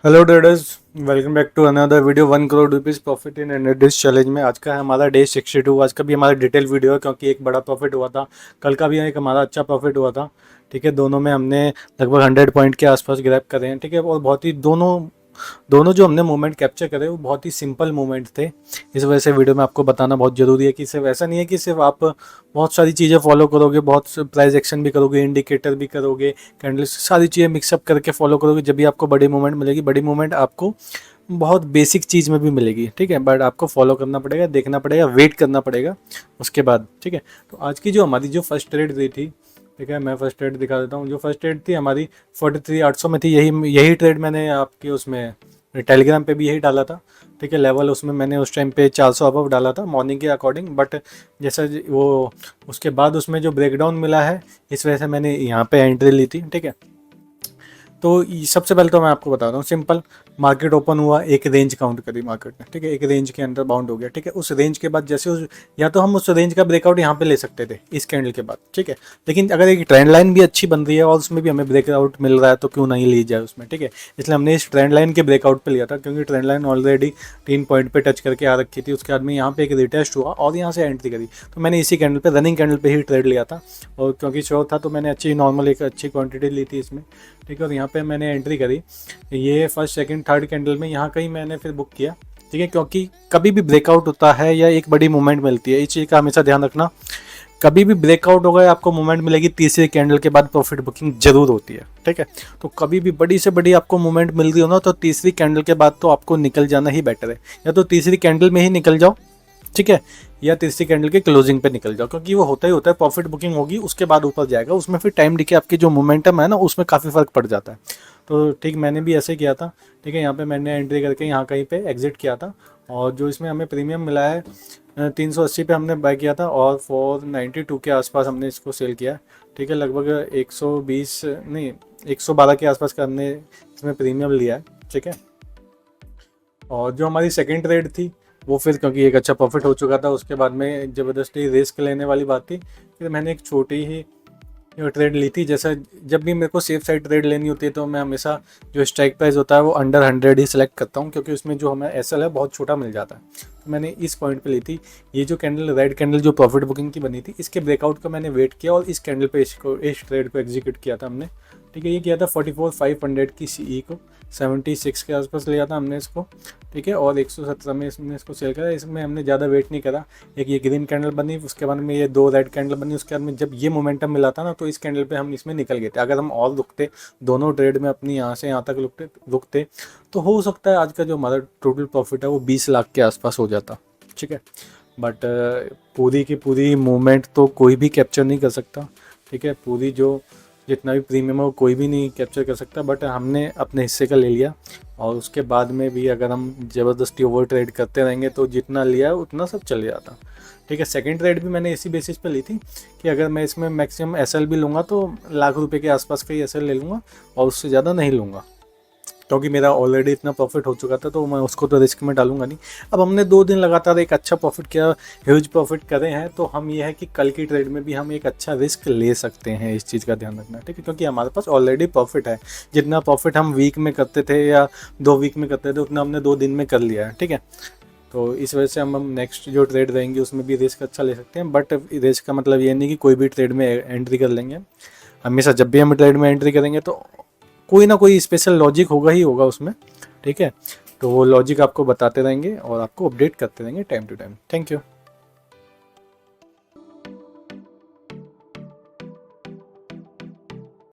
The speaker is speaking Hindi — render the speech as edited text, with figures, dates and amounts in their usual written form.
Hello traders, welcome back to another video 1 crore rupees profit in 100 days challenge में। आज का है हमारा डे 62। आज का भी हमारा डिटेल वीडियो है क्योंकि एक बड़ा प्रॉफिट हुआ था, कल का भी एक हमारा अच्छा प्रॉफिट हुआ था। ठीक है, दोनों में हमने लगभग 100 पॉइंट के आसपास ग्रैब करे हैं। ठीक है, और बहुत ही दोनों दोनों जो हमने मूवमेंट कैप्चर करे वो बहुत ही सिंपल मूवमेंट थे। इस वजह से वीडियो में आपको बताना बहुत ज़रूरी है कि सिर्फ ऐसा नहीं है कि सिर्फ आप बहुत सारी चीज़ें फॉलो करोगे, बहुत प्राइस एक्शन भी करोगे, इंडिकेटर भी करोगे, कैंडल, सारी चीज़ें मिक्सअप करके फॉलो करोगे, जब भी आपको बड़ी मूवमेंट मिलेगी। बड़ी मूवमेंट आपको बहुत बेसिक चीज़ में भी मिलेगी। ठीक है, बट आपको फॉलो करना पड़ेगा, देखना पड़ेगा, वेट करना पड़ेगा उसके बाद। ठीक है, तो आज की जो हमारी जो फर्स्ट ट्रेड दी थी, ठीक है, मैं फर्स्ट ट्रेड दिखा देता हूँ। जो फर्स्ट ट्रेड थी हमारी 43,800 में थी। यही ट्रेड मैंने आपके उसमें टेलीग्राम पे भी यही डाला था। ठीक है, लेवल उसमें मैंने उस टाइम पे 400 अबव डाला था मॉर्निंग के अकॉर्डिंग, बट जैसा वो उसके बाद उसमें जो ब्रेकडाउन मिला है, इस वजह से मैंने यहाँ पे एंट्री ली थी। ठीक है, तो सबसे पहले तो मैं आपको बता रहा हूँ सिंपल। मार्केट ओपन हुआ, एक रेंज काउंट करी मार्केट ने। ठीक है, एक रेंज के अंदर बाउंड हो गया। ठीक है, उस रेंज के बाद जैसे या तो हम उस रेंज का ब्रेकआउट यहाँ पे ले सकते थे इस कैंडल के बाद। ठीक है, लेकिन अगर एक ट्रेंड लाइन भी अच्छी बन रही है और उसमें भी हमें ब्रेकआउट मिल रहा है तो क्यों नहीं ली जाए उसमें। ठीक है, इसलिए हमने इस ट्रेंड लाइन के ब्रेकआउट पे लिया था, क्योंकि ट्रेंड लाइन ऑलरेडी 3 पॉइंट पे टच करके आ रखी थी। उसके बाद में यहाँ पे एक रिटेस्ट हुआ और यहाँ से एंट्री करी, तो मैंने इसी कैंडल पे, रनिंग कैंडल पे ही ट्रेड लिया था। और क्योंकि श्योर था तो मैंने अच्छी नॉर्मल एक अच्छी क्वांटिटी ली थी इसमें। ठीक है, और यहाँ पे मैंने एंट्री करी ये फर्स्ट सेकंड थर्ड कैंडल में, यहाँ कहीं मैंने फिर बुक किया। ठीक है, क्योंकि कभी भी ब्रेकआउट होता है या एक बड़ी मूवमेंट मिलती है, इस चीज़ का हमेशा ध्यान रखना। कभी भी ब्रेकआउट होगा, आपको मूवमेंट मिलेगी, तीसरे कैंडल के बाद प्रॉफिट बुकिंग जरूर होती है। ठीक है, तो कभी भी बड़ी से बड़ी आपको मूवमेंट मिल रही हो ना, तो तीसरी कैंडल के बाद तो आपको निकल जाना ही बेटर है। या तो तीसरी कैंडल में ही निकल जाओ, ठीक है, या तीसरी कैंडल के क्लोजिंग पे निकल जाओ, क्योंकि वो होता ही होता है। प्रॉफिट बुकिंग होगी, उसके बाद ऊपर जाएगा, उसमें फिर टाइम डिके आपकी जो मोमेंटम है ना, उसमें काफ़ी फर्क पड़ जाता है। तो ठीक मैंने भी ऐसे किया था। ठीक है, यहाँ पे मैंने एंट्री करके यहाँ कहीं पे एग्जिट किया था, और जो इसमें हमें प्रीमियम मिला है 380 पे हमने बाय किया था, और 492 के आसपास हमने इसको सेल किया। ठीक है, लगभग 120 नहीं 112 के आसपास का हमने इसमें प्रीमियम लिया है। ठीक है, और जो हमारी सेकेंड ट्रेड थी वो फिर क्योंकि एक अच्छा प्रॉफिट हो चुका था, उसके बाद में ज़बरदस्ती रिस्क लेने वाली बात थी, फिर मैंने एक छोटी ही ट्रेड ली थी। जैसा जब भी मेरे को सेफ साइड ट्रेड लेनी होती है तो मैं हमेशा जो स्ट्राइक प्राइस होता है वो अंडर 100 ही सिलेक्ट करता हूँ, क्योंकि उसमें जो हमें एसएल है बहुत छोटा मिल जाता है। तो मैंने इस पॉइंट पे ली थी। ये जो कैंडल, रेड कैंडल जो प्रॉफिट बुकिंग की बनी थी, इसके ब्रेकआउट का मैंने वेट किया और इस कैंडल पे इस ट्रेड को एग्जीक्यूट किया था हमने। ठीक है, ये किया था 44,500 की सीई को 76 के आसपास लिया था हमने इसको। ठीक है, और 117 में इसमें इसको सेल करा। इसमें हमने ज़्यादा वेट नहीं करा। एक ये ग्रीन कैंडल बनी, उसके बाद में ये 2 रेड कैंडल बनी, उसके बाद में जब ये मोमेंटम मिला था ना, तो इस कैंडल पे हम इसमें निकल गए थे। अगर हम और रुकते, दोनों ट्रेड में अपनी यहाँ से यहाँ तक रुकते तो हो सकता है आज का जो हमारा टोटल प्रॉफिट है वो 20 लाख के आसपास हो जाता। ठीक है, बट पूरी की पूरी मूवमेंट तो कोई भी कैप्चर नहीं कर सकता। ठीक है, पूरी जो जितना भी प्रीमियम है वो कोई भी नहीं कैप्चर कर सकता, बट हमने अपने हिस्से का ले लिया। और उसके बाद में भी अगर हम ज़बरदस्ती ओवर ट्रेड करते रहेंगे तो जितना लिया है उतना सब चले जाता। ठीक है, सेकंड ट्रेड भी मैंने इसी बेसिस पे ली थी कि अगर मैं इसमें मैक्सिमम एसएल भी लूँगा तो लाख रुपए के आसपास का ही एसएल ले लूँगा, और उससे ज़्यादा नहीं लूँगा, क्योंकि मेरा ऑलरेडी इतना प्रॉफिट हो चुका था, तो मैं उसको तो रिस्क में डालूंगा नहीं। अब हमने 2 दिन लगातार एक अच्छा प्रॉफिट किया, ह्यूज प्रॉफिट करे हैं, तो हम ये है कि कल की ट्रेड में भी हम एक अच्छा रिस्क ले सकते हैं। इस चीज़ का ध्यान रखना। ठीक है, क्योंकि हमारे पास ऑलरेडी प्रॉफिट है। जितना प्रॉफिट हम वीक में करते थे या 2 वीक में करते थे, उतना हमने 2 दिन में कर लिया है। ठीक है, तो इस वजह से हम नेक्स्ट जो ट्रेड रहेंगे उसमें भी रिस्क अच्छा ले सकते हैं। बट रिस्क का मतलब ये नहीं कि कोई भी ट्रेड में एंट्री कर लेंगे। हमेशा जब भी हम ट्रेड में एंट्री करेंगे तो कोई ना कोई स्पेशल लॉजिक होगा ही होगा उसमें। ठीक है, तो वो लॉजिक आपको बताते रहेंगे और आपको अपडेट करते रहेंगे time to time. Thank you.